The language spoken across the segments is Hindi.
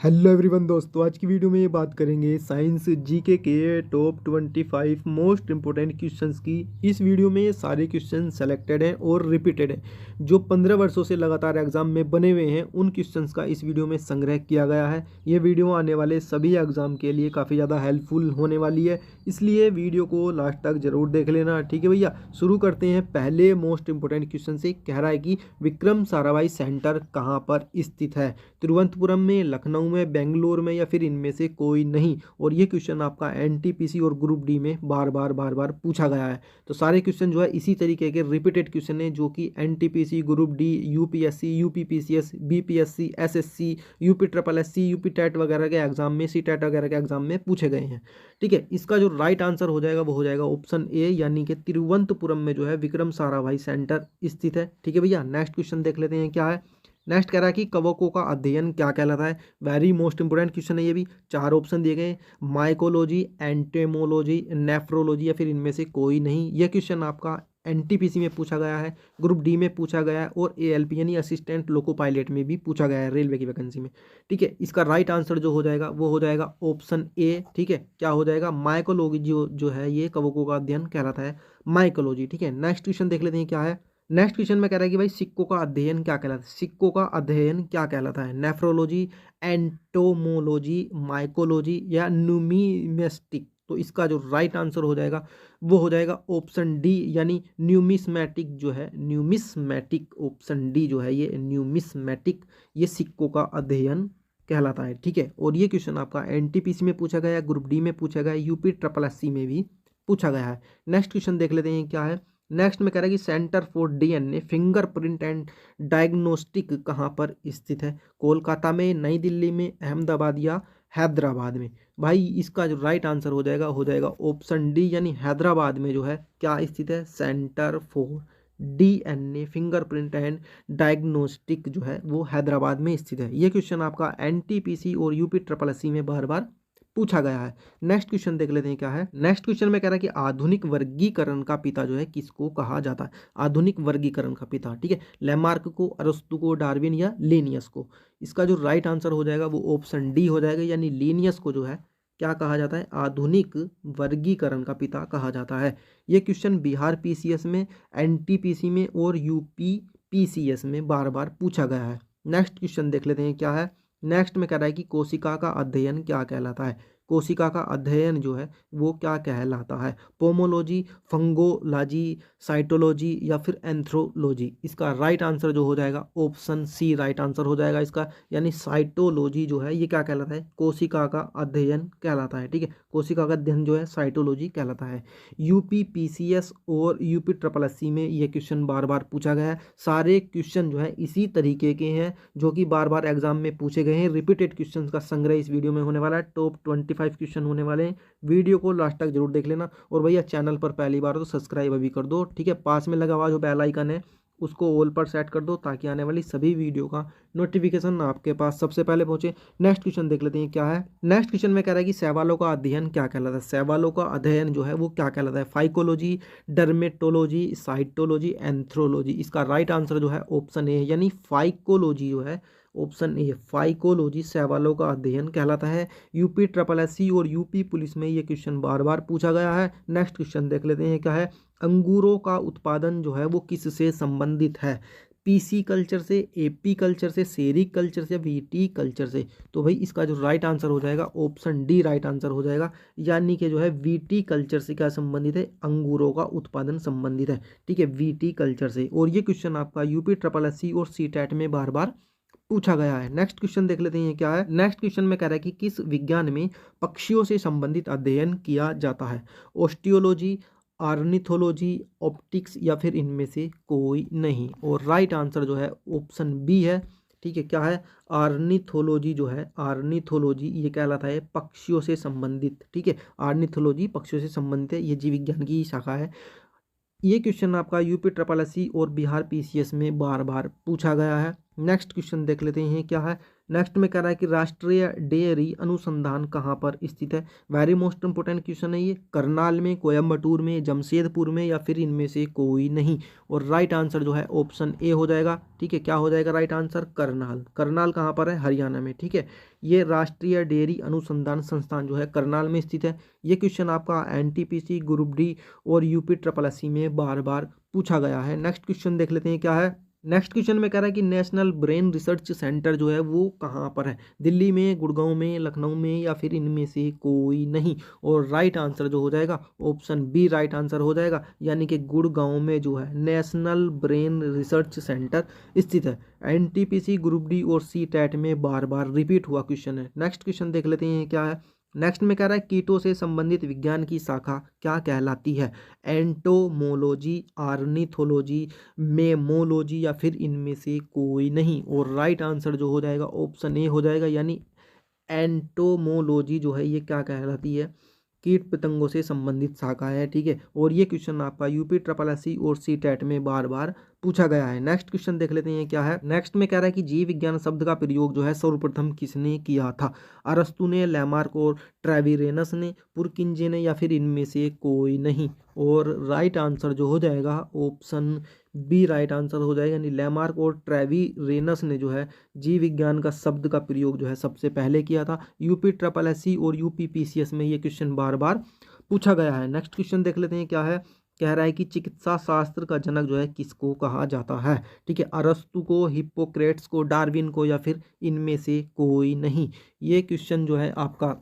हेलो एवरीवन दोस्तों, आज की वीडियो में ये बात करेंगे साइंस जीके के टॉप 25 मोस्ट इंपोर्टेंट क्वेश्चंस की। इस वीडियो में ये सारे क्वेश्चन सेलेक्टेड हैं और रिपीटेड हैं, जो 15 वर्षों से लगातार एग्जाम में बने हुए हैं। उन क्वेश्चंस का इस वीडियो में संग्रह किया गया है। ये वीडियो आने वाले सभी एग्जाम के लिए काफ़ी ज़्यादा हेल्पफुल होने वाली है, इसलिए वीडियो को लास्ट तक जरूर देख लेना। ठीक है भैया, शुरू करते हैं पहले मोस्ट इंपोर्टेंट क्वेश्चन से। कह रहा है कि विक्रम साराभाई सेंटर कहाँ पर स्थित है? तिरुवनंतपुरम में, लखनऊ में, बेंगलोर में, या फिर इनमें से कोई नहीं। और ये क्वेश्चन आपका एनटीपीसी और ग्रुप डी में बार बार पूछा गया है। तो सारे क्वेश्चन जो है इसी तरीके के रिपीटेड क्वेश्चन है, जो कि NTPC, group D, UPSC, UPPCS, BPSC, SSC, UP triple SC, UP TET वगैरह के एग्जाम में, सी टेट वगैरह के एग्जाम में पूछे गए हैं। ठीक है, इसका जो राइट आंसर हो जाएगा वो हो जाएगा ऑप्शन ए, यानी कि तिरुवनंतपुरम में जो है विक्रम साराभाई सेंटर स्थित है। ठीक है भैया, नेक्स्ट क्वेश्चन देख लेते हैं क्या है। नेक्स्ट कह रहा है कि कवकों का अध्ययन क्या कहलाता है? वेरी मोस्ट इंपोर्टेंट क्वेश्चन है ये भी। 4 ऑप्शन दिए गए, माइकोलॉजी, एंटेमोलॉजी, नेफ्रोलॉजी, या फिर इनमें से कोई नहीं। यह क्वेश्चन आपका एनटीपीसी में पूछा गया है, ग्रुप डी में पूछा गया है, और एएलपी यानी असिस्टेंट लोको पायलट में भी पूछा गया है, रेलवे की वैकेंसी में। ठीक है, इसका राइट आंसर जो हो जाएगा वो हो जाएगा ऑप्शन ए। ठीक है, क्या हो जाएगा? माइकोलॉजी जो है ये कवकों का अध्ययन कहलाता है, माइकोलॉजी। ठीक है, नेक्स्ट क्वेश्चन देख लेते हैं क्या है। नेक्स्ट क्वेश्चन में कह रहा है कि भाई सिक्कों का अध्ययन क्या कहलाता है? सिक्कों का अध्ययन क्या कहलाता है? नेफ्रोलॉजी, एंटोमोलॉजी, माइकोलॉजी, या न्यूमिस्मेटिक? तो इसका जो राइट आंसर हो जाएगा वो हो जाएगा ऑप्शन डी, यानी न्यूमिस्मेटिक जो है, न्यूमिस्मेटिक। ऑप्शन डी जो है ये न्यूमिस्मेटिक, ये सिक्कों का अध्ययन कहलाता है। ठीक है, और ये क्वेश्चन आपका एनटीपीसी में पूछा गया है, ग्रुप डी में पूछा गया है, यूपी ट्रिपल एससी में भी पूछा गया है। नेक्स्ट क्वेश्चन देख लेते हैं क्या है। नेक्स्ट में कह रहा है कि centre for DNA fingerprint and diagnostic कहाँ पर स्थित है? कोलकाता में, नई दिल्ली में, अहमदाबाद, या हैदराबाद में? भाई इसका जो राइट आंसर हो जाएगा ऑप्शन डी, यानी हैदराबाद में जो है क्या स्थित है? Centre for DNA fingerprint and diagnostic जो है वो हैदराबाद में स्थित है। ये क्वेश्चन आपका एनटीपीसी और यूपी ट्रिपल एससी में बार बार पूछा गया है। नेक्स्ट क्वेश्चन देख लेते हैं क्या है। नेक्स्ट क्वेश्चन में कह रहा है कि आधुनिक वर्गीकरण का पिता जो है किसको कहा जाता है? आधुनिक वर्गीकरण का पिता, ठीक है, लैमार्क को, अरस्तु को, डार्विन, या लिनियस को? इसका जो राइट आंसर हो जाएगा वो ऑप्शन डी हो जाएगा, यानी लिनियस को जो है क्या कहा जाता है? आधुनिक वर्गीकरण का पिता कहा जाता है। ये क्वेश्चन बिहार पीसीएस में, एनटीपीसी में, और यूपी पीसीएस में बार बार पूछा गया है। नेक्स्ट क्वेश्चन देख लेते हैं क्या है। नेक्स्ट में कह रहा है कि कोशिका का अध्ययन क्या कहलाता है? कोशिका का अध्ययन जो है वो क्या कहलाता है? पोमोलॉजी, फंगोलॉजी, साइटोलॉजी, या फिर एंथ्रोलॉजी? इसका राइट आंसर जो हो जाएगा ऑप्शन सी राइट आंसर हो जाएगा इसका, यानी साइटोलॉजी जो है ये क्या कहलाता है? कोशिका का अध्ययन कहलाता है। ठीक है, कोशिका का अध्ययन जो है साइटोलॉजी कहलाता है। यूपी पीसीएस और यूपी ट्रिपल एससी में ये क्वेश्चन बार बार पूछा गया है। सारे क्वेश्चन जो है इसी तरीके के हैं, जो कि बार बार एग्जाम में पूछे गए हैं। रिपीटेड क्वेश्चंस का संग्रह इस वीडियो में होने वाला है। टॉप 25 क्वेश्चन होने वाले हैं। वीडियो को लास्ट तक जरूर देख लेना, और भैया चैनल पर पहली बार हो तो सब्सक्राइब अभी कर दो। ठीक है, पास में लगा हुआ जो बेल आइकन है उसको ऑल पर सेट कर दो, ताकि आने वाली सभी वीडियो का नोटिफिकेशन आपके पास सबसे पहले पहुंचे। नेक्स्ट क्वेश्चन देख लेते हैं क्या है। नेक्स्ट क्वेश्चन में कह रहा है कि शैवालों का अध्ययन क्या कहलाता है? शैवालों का अध्ययन जो है वो क्या कहलाता है? Phycology, dermatology, cytology, anthology? इसका राइट आंसर जो है ऑप्शन ए, यानी फाइकोलॉजी जो है, ऑप्शन ए फाइकोलॉजी शैवालों का अध्ययन कहलाता है। यूपी ट्रिपल एससी और यूपी पुलिस में ये क्वेश्चन बार बार पूछा गया है। नेक्स्ट क्वेश्चन देख लेते हैं क्या है। अंगूरों का उत्पादन जो है वो किससे संबंधित है? पीसी कल्चर से, एपी कल्चर से, सेरी कल्चर से, वीटी कल्चर से? तो भाई इसका जो राइट आंसर हो जाएगा ऑप्शन डी राइट आंसर हो जाएगा, यानी कि जो है वीटी कल्चर से क्या संबंधित है? अंगूरों का उत्पादन संबंधित है। ठीक है, वीटी कल्चर से। और ये क्वेश्चन आपका यूपी ट्रिपल एससी और सी टेट में बार बार पूछा गया है। नेक्स्ट क्वेश्चन देख लेते हैं क्या है। नेक्स्ट क्वेश्चन में कह रहा है कि किस विज्ञान में पक्षियों से संबंधित अध्ययन किया जाता है? ऑस्टियोलॉजी, आर्निथोलॉजी, ऑप्टिक्स, या फिर इनमें से कोई नहीं? और राइट आंसर जो है ऑप्शन बी है। ठीक है, क्या है? आर्निथोलॉजी जो है, आर्निथोलॉजी ये कहलाता है पक्षियों से संबंधित। ठीक है, आर्निथोलॉजी पक्षियों से संबंधित है, ये जीव विज्ञान की शाखा है। ये क्वेश्चन आपका यूपी ट्रिपल एससी और बिहार पीसीएस में बार बार पूछा गया है। नेक्स्ट क्वेश्चन देख लेते हैं क्या है। नेक्स्ट में कह रहा है कि राष्ट्रीय डेयरी अनुसंधान कहाँ पर स्थित है। वेरी मोस्ट इंपोर्टेंट क्वेश्चन है ये। करनाल में, कोयम्बटूर में, जमशेदपुर में या फिर इनमें से कोई नहीं। और राइट आंसर जो है ऑप्शन ए हो जाएगा। ठीक है, क्या हो जाएगा राइट आंसर? करनाल। करनाल कहाँ पर है? हरियाणा में। ठीक है, ये राष्ट्रीय डेयरी अनुसंधान संस्थान जो है करनाल में स्थित है। ये क्वेश्चन आपका एनटीपीसी, ग्रुप डी और यूपी ट्रिपल एससी में बार बार पूछा गया है। नेक्स्ट क्वेश्चन देख लेते हैं क्या है। नेक्स्ट क्वेश्चन में कह रहा है कि नेशनल ब्रेन रिसर्च सेंटर जो है वो कहाँ पर है। दिल्ली में, गुड़गांव में, लखनऊ में या फिर इनमें से कोई नहीं। और राइट आंसर जो हो जाएगा ऑप्शन बी राइट आंसर हो जाएगा, यानी कि गुड़गांव में जो है नेशनल ब्रेन रिसर्च सेंटर स्थित है। एनटीपीसी, ग्रुप डी और सी टेट में बार बार रिपीट हुआ क्वेश्चन है। नेक्स्ट क्वेश्चन देख लेते हैं क्या है। नेक्स्ट में कह रहा है कीटों से संबंधित विज्ञान की शाखा क्या कहलाती है। एंटोमोलॉजी, आर्निथोलॉजी, मेमोलॉजी या फिर इनमें से कोई नहीं। और राइट आंसर जो हो जाएगा ऑप्शन ए हो जाएगा, यानी एंटोमोलॉजी जो है ये क्या कहलाती है, कीट पतंगों से संबंधित शाखा है। ठीक है, और ये क्वेश्चन आपका यूपी ट्रिपल एससी और सी टेट में बार बार पूछा गया है। नेक्स्ट क्वेश्चन देख लेते हैं क्या है। नेक्स्ट में कह रहा है कि जीव विज्ञान शब्द का प्रयोग जो है सर्वप्रथम किसने किया था। अरस्तु ने, लैमार्क और ट्रेविरेनस ने, पुरकिंजे ने या फिर इनमें से कोई नहीं। और राइट आंसर जो हो जाएगा ऑप्शन बी राइट आंसर हो जाएगा, यानी लैमार्क और ट्रेविरेनस ने जो है जीव विज्ञान का शब्द का प्रयोग जो है सबसे पहले किया था। यूपी ट्रिपल एससी और यूपी पीसीएस में ये क्वेश्चन बार बार पूछा गया है। नेक्स्ट क्वेश्चन देख लेते हैं क्या है। कह रहा है कि चिकित्सा शास्त्र का जनक जो है किसको कहा जाता है। ठीक है, अरस्तु को, हिप्पोक्रेट्स को, डार्विन को या फिर इनमें से कोई नहीं। ये क्वेश्चन जो है आपका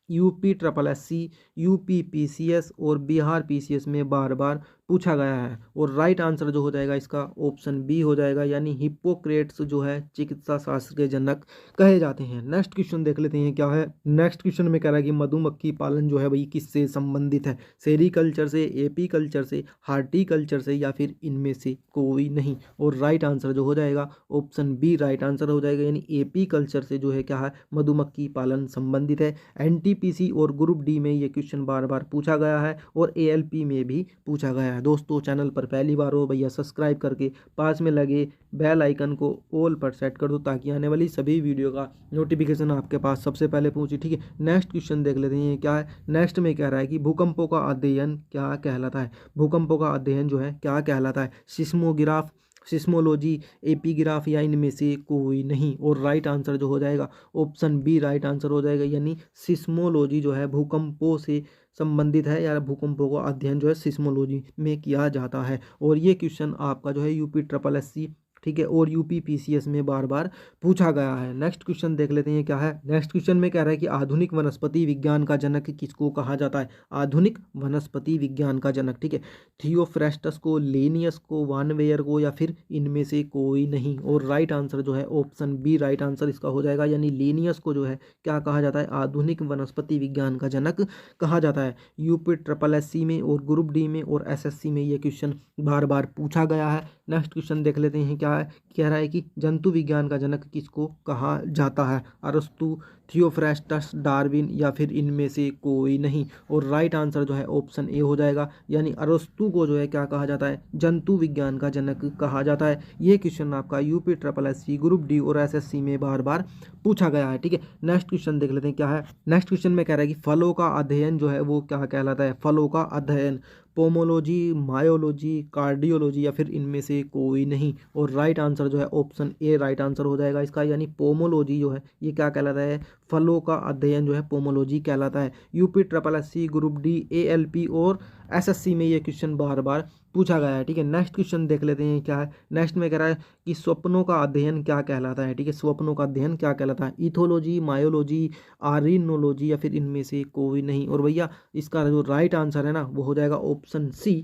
UP triple SC, UP PCS और बिहार पीसीएस में बार बार पूछा गया है। और राइट आंसर जो हो जाएगा इसका ऑप्शन बी हो जाएगा, यानी हिप्पोक्रेट्स जो है चिकित्सा शास्त्र के जनक कहे जाते हैं। नेक्स्ट क्वेश्चन देख लेते हैं क्या है। नेक्स्ट क्वेश्चन में कह रहा है कि मधुमक्खी पालन जो है भाई किससे संबंधित है। सेरीकल्चर से, एपीकल्चर से, हार्टिकल्चर से या फिर इनमें से कोई नहीं। और राइट आंसर जो हो जाएगा ऑप्शन बी राइट आंसर हो जाएगा, यानी एपीकल्चर से जो है क्या है मधुमक्खी पालन संबंधित है। एनटीपीसी और ग्रुप डी में ये क्वेश्चन बार बार पूछा गया है और एएलपी में भी पूछा गया है। दोस्तों चैनल पर पहली बार हो भैया सब्सक्राइब करके पास में लगे बेल आइकन को ऑल पर सेट कर दो, ताकि आने वाली सभी वीडियो का नोटिफिकेशन आपके पास सबसे पहले पहुंचे। ठीक है, नेक्स्ट क्वेश्चन देख लेते हैं क्या है। नेक्स्ट में कह रहा है कि भूकंपों का अध्ययन क्या कहलाता है। भूकंपों का अध्ययन जो है क्या कहलाता है। सिस्मोग्राफ, सिस्मोलॉजी, एपीग्राफ या इनमें से कोई नहीं। और राइट आंसर जो हो जाएगा ऑप्शन बी राइट आंसर हो जाएगा, यानी सिस्मोलॉजी जो है भूकंपों से संबंधित है, या भूकंपों का अध्ययन जो है सिस्मोलॉजी में किया जाता है। और ये क्वेश्चन आपका जो है यूपी ट्रिपल एससी, ठीक है, और यूपी पीसीएस में बार बार पूछा गया है। नेक्स्ट क्वेश्चन देख लेते हैं क्या है। नेक्स्ट क्वेश्चन में कह रहा है कि आधुनिक वनस्पति विज्ञान का जनक किसको कहा जाता है। आधुनिक वनस्पति विज्ञान का जनक, ठीक है, थियोफ्रेस्टस को, लेनियस को, वानवेयर को या फिर इनमें से कोई नहीं। और राइट आंसर जो है ऑप्शन बी राइट आंसर इसका हो जाएगा, यानी लेनियस को जो है क्या कहा जाता है, आधुनिक वनस्पति विज्ञान का जनक कहा जाता है। यूपी ट्रिपल एससी में और ग्रुप डी में और एसएससी में ये क्वेश्चन बार बार पूछा गया है। नेक्स्ट क्वेश्चन देख लेते हैं क्या है। कह रहा है कि जंतु विज्ञान का जनक किसको कहा जाता है। अरस्तु, थियोफ्रेस्टस, डार्विन या फिर इनमें से कोई नहीं। और राइट आंसर जो है ऑप्शन ए हो जाएगा, यानी अरस्तु को जो है क्या कहा जाता है, जंतु विज्ञान का जनक कहा जाता है। ये क्वेश्चन आपका UP triple SC, group D और एसएससी में बार बार पूछा गया है। ठीक है, नेक्स्ट क्वेश्चन देख लेते हैं क्या है। नेक्स्ट क्वेश्चन में कह रहा है कि फलों का अध्ययन जो है वो क्या कहलाता है। फलों का अध्ययन पोमोलॉजी, मायोलॉजी, कार्डियोलॉजी या फिर इनमें से कोई नहीं। और राइट आंसर जो है ऑप्शन ए राइट आंसर हो जाएगा इसका, यानी पोमोलॉजी जो है ये क्या कहलाता है, फलों का अध्ययन जो है पोमोलॉजी कहलाता है। UP triple SC, group D, ALP और एसएससी में ये क्वेश्चन बार बार पूछा गया है। ठीक है, नेक्स्ट क्वेश्चन देख लेते हैं क्या है। नेक्स्ट में कह रहा है कि स्वप्नों का अध्ययन क्या कहलाता है। ठीक है, स्वप्नों का अध्ययन क्या कहलाता है। इथोलॉजी, मायोलॉजी, आरिनोलॉजी या फिर इनमें से कोई नहीं। और भैया इसका जो राइट आंसर है ना वो हो जाएगा ऑप्शन सी।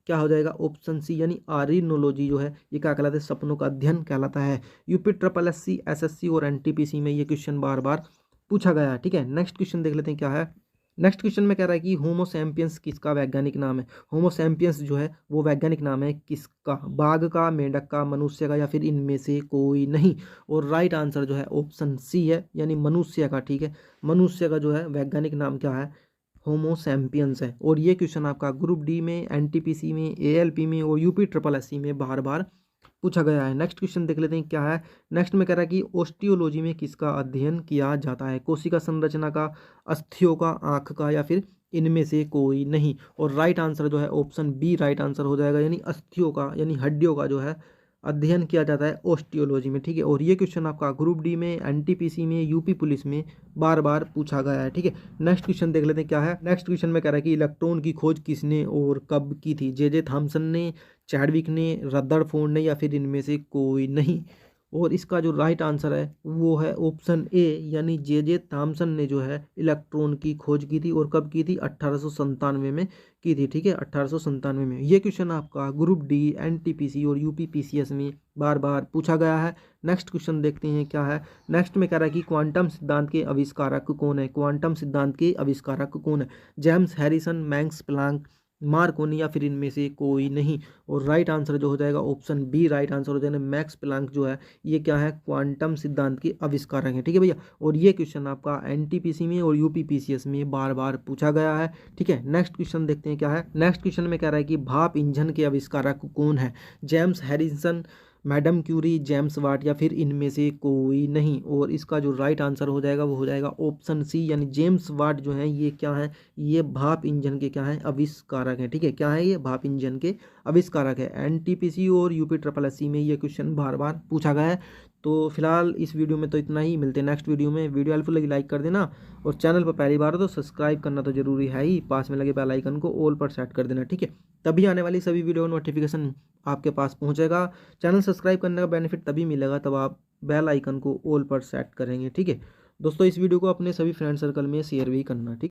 क्या हो जाएगा ऑप्शन सी, यानी आरिनोलॉजी जो है ये क्या कहलाता है, सपनों का अध्ययन कहलाता है। यूपी ट्रिपल एससी, एसएससी और एनटीपीसी में ये क्वेश्चन बार बार पूछा गया है। ठीक है, नेक्स्ट क्वेश्चन देख लेते हैं क्या है। नेक्स्ट क्वेश्चन में कह रहा है कि होमो सैपियंस किसका वैज्ञानिक नाम है। होमो सैपियंस जो है वो वैज्ञानिक नाम है किसका, बाघ का, मेंढक का, मनुष्य का या फिर इनमें से कोई नहीं। और राइट आंसर जो है ऑप्शन सी है, यानी मनुष्य का। ठीक है, मनुष्य का जो है वैज्ञानिक नाम क्या है, होमो सैपियंस है। और ये क्वेश्चन आपका ग्रुप डी में, एनटीपीसी में, एएलपी में और यूपी ट्रिपल एससी में बार बार पूछा गया है। नेक्स्ट क्वेश्चन देख लेते हैं क्या है। नेक्स्ट में कह रहा है कि ओस्टियोलॉजी में किसका अध्ययन किया जाता है, कोशिका संरचना का, अस्थियों का, आंख का, या फिर इनमें से कोई नहीं। और राइट आंसर जो है ऑप्शन बी राइट आंसर हो जाएगा, यानी अस्थियों का यानी हड्डियों का जो है अध्ययन किया जाता है ओस्टियोलॉजी में। ठीक है, और ये क्वेश्चन आपका ग्रुप डी में, एनटीपीसी में, यूपी पुलिस में बार बार पूछा गया है। ठीक है, नेक्स्ट क्वेश्चन देख लेते हैं क्या है। नेक्स्ट क्वेश्चन में कह रहा है कि इलेक्ट्रॉन की खोज किसने और कब की थी, जे थॉमसन ने, चैडविक ने, रदरफोर्ड ने, या फिर इनमें से कोई नहीं। और इसका जो राइट आंसर है वो है ऑप्शन ए, यानी जे थॉमसन ने जो है इलेक्ट्रॉन की खोज की थी। और कब की थी, 1897 में की थी। ठीक है, 1897 में। ये क्वेश्चन आपका ग्रुप डी, एनटीपीसी और यूपीपीसीएस में बार बार पूछा गया है। नेक्स्ट क्वेश्चन देखते हैं क्या है। नेक्स्ट में कह रहा है कि क्वांटम सिद्धांत के आविष्कारक कौन है, क्वांटम सिद्धांत के आविष्कारक कौन है, James Harrison, Max Planck, Marconi, या फिर इनमें से कोई नहीं। और राइट आंसर जो हो जाएगा ऑप्शन बी राइट आंसर हो जाएगा, मैक्स प्लैंक जो है ये क्या है, क्वांटम सिद्धांत के आविष्कारक हैं। ठीक है भैया, और ये क्वेश्चन आपका एनटीपीसी में और यूपीपीसीएस में बार बार पूछा गया है। ठीक है, नेक्स्ट क्वेश्चन देखते हैं क्या है। नेक्स्ट क्वेश्चन में कह रहा है कि भाप इंजन के आविष्कारक कौन है, James Harrison, madam Curie, James Watt, या फिर इनमें से कोई नहीं। और इसका जो राइट आंसर हो जाएगा वो हो जाएगा ऑप्शन सी, यानी जेम्स वाट जो है ये क्या है, ये भाप इंजन के क्या है, आविष्कारक है। ठीक है, क्या है ये, भाप इंजन के आविष्कारक है। एनटीपीसी और यूपी ट्रिपल एससी में ये क्वेश्चन बार बार पूछा गया है। तो फिलहाल इस वीडियो में तो इतना ही, मिलते हैं नेक्स्ट वीडियो में। वीडियो हेल्पफुल लगी लाइक कर देना, और चैनल पर पहली बार हो तो सब्सक्राइब करना तो जरूरी है ही, पास में लगे बेल आइकन को ऑल पर सेट कर देना। ठीक है, तभी आने वाली सभी वीडियो नोटिफिकेशन आपके पास पहुंचेगा। चैनल सब्सक्राइब करने का बेनिफिट तभी मिलेगा तब आप बेल आइकन को ऑल पर सेट करेंगे। ठीक है दोस्तों, इस वीडियो को अपने सभी फ्रेंड सर्कल में शेयर भी करना। ठीक।